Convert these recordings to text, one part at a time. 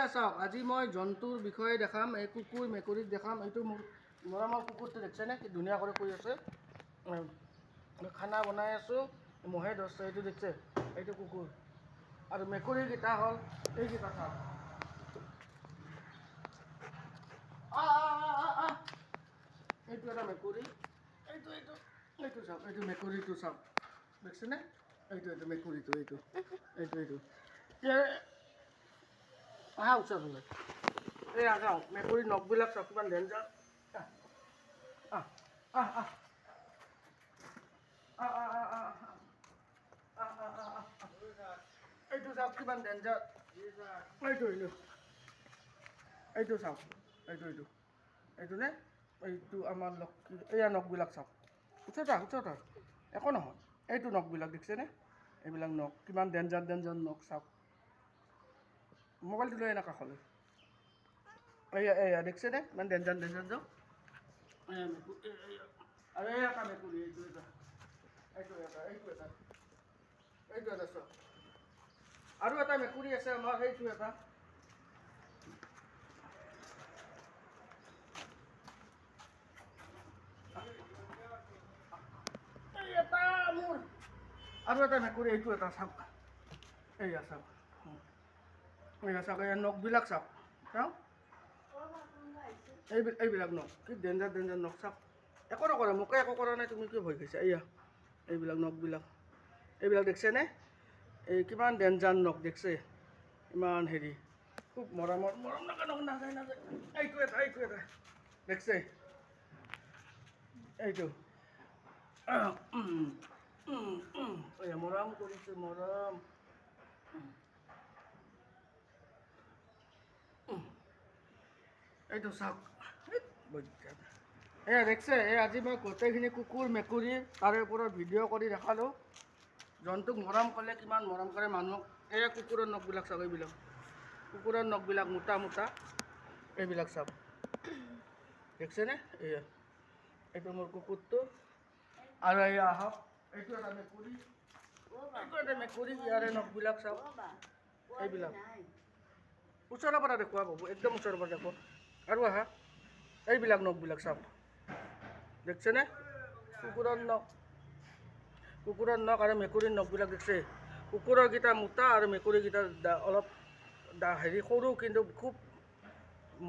এয়া চাওক আজি মই জন্তুৰ বিষয়ে দেখাম এই কুকুৰ মেকুৰীক দেখাম এইটো মোৰ মৰমৰ কুকুৰটো দেখিছেনে কি ধুনীয়া কৰি শুই আছে খানা বনাই আছোঁ মহে ধৰিছে এইটো দেখিছে এইটো কুকুৰ আৰু মেকুৰীকেইটা হ'ল এইকেইটা চাওক এইটো এটা মেকুৰী এইটো এইটো এইটো চাওক এইটো মেকুৰীটো চাওক দেখিছেনে এইটো মেকুৰীটো এইটো এইটো এইটো আহা ওচৰ হ'লে এই আগাওঁ মেকুৰীৰ নখবিলাক চাওক কিমান ডেঞ্জাৰ এইটো চাওক কিমান ডেঞ্জাৰ এইটো এইটো এইটো চাওক এইটো এইটো এইটো নে এইটো আমাৰ লক্ষী এয়া নখবিলাক চাওক ওচৰতে একো নহয় এইটো নখবিলাক দেখিছেনে এইবিলাক নখ কিমান ডেঞ্জাৰ ডেঞ্জাৰ নখ চাওক মোবাইলটো লৈ আনা কাষলৈ এয়া দেখিছেনে ইমান ডেঞ্জাৰ ডেঞ্জাৰ যাওক আৰু এই এটা মেকুৰী এইটো এটা চাওক আৰু এটা মেকুৰী আছে আমাৰ সেইটো এটা মোৰ আৰু এটা মেকুৰী এইটো এটা চাওক এইয়া চাওক এই নখবিলাক চাওক এইবিলাক নখ কি ডেঞ্জাৰ ডেঞ্জাৰ নখ চাওক একো নকৰে মোকে একো কৰা নাই তুমি কিয় ভয় খাইছা এয়া এইবিলাক নখবিলাক এইবিলাক দেখিছেনে এই কিমান ডেঞ্জাৰ নখ দেখিছে ইমান হেৰি খুব মৰম লগা নখ নাযায় এইটো এটা দেখিছে এইটো মৰম কৰিছোঁ মৰম এইটো চাওক এয়া দেখিছে এই আজি মই গোটেইখিনি কুকুৰ মেকুৰী তাৰে ওপৰত ভিডিঅ' কৰি দেখালোঁ জন্তুক মৰম কৰিলে কিমান মৰম কৰে মানুহক এয়া কুকুৰৰ নখবিলাক চাওক এইবিলাক কুকুৰৰ নখবিলাক মোটা মোটা এইবিলাক চাওক দেখিছেনে এয়া এইটো মোৰ কুকুৰটো আৰু এয়া আহক এইটো এটা মেকুৰী ইয়াৰে নখবিলাক চাওক এইবিলাক ওচৰৰ পৰা দেখুওৱা পাব একদম ওচৰৰ পৰা দেখুৱা আৰু আহা এইবিলাক নখবিলাক চাওক দেখিছেনে কুকুৰৰ নখ আৰু মেকুৰীৰ নখবিলাক দেখিছে কুকুৰৰকেইটা মোটা আৰু মেকুৰীকেইটা অলপ হেৰি সৰু কিন্তু খুব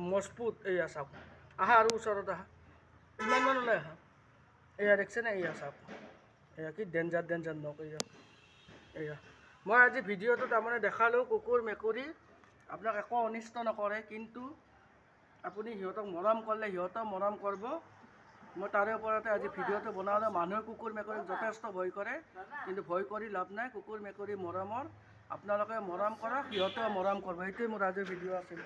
মজবুত এয়া চাওক আহা আৰু ওচৰত আহা ইমানমান ওলাই আহা এয়া দেখিছেনে এয়া চাওক এয়া কি ডেঞ্জাৰ ডেঞ্জাৰ নখ এয়া মই আজি ভিডিঅ'টো তাৰমানে দেখালোঁ কুকুৰ মেকুৰী আপোনাক একো অনিষ্ট নকৰে কিন্তু আপুনি সিহঁতক মৰম কৰিলে সিহঁতেও মৰম কৰিব মই তাৰে ওপৰতে আজি ভিডিঅ'টো বনালোঁ মানুহে কুকুৰ মেকুৰীক যথেষ্ট ভয় কৰে কিন্তু ভয় কৰি লাভ নাই কুকুৰ মেকুৰী মৰমৰ আপোনালোকে মৰম কৰক সিহঁতেও মৰম কৰিব সেইটোৱে মোৰ আজিৰ ভিডিঅ' আছিল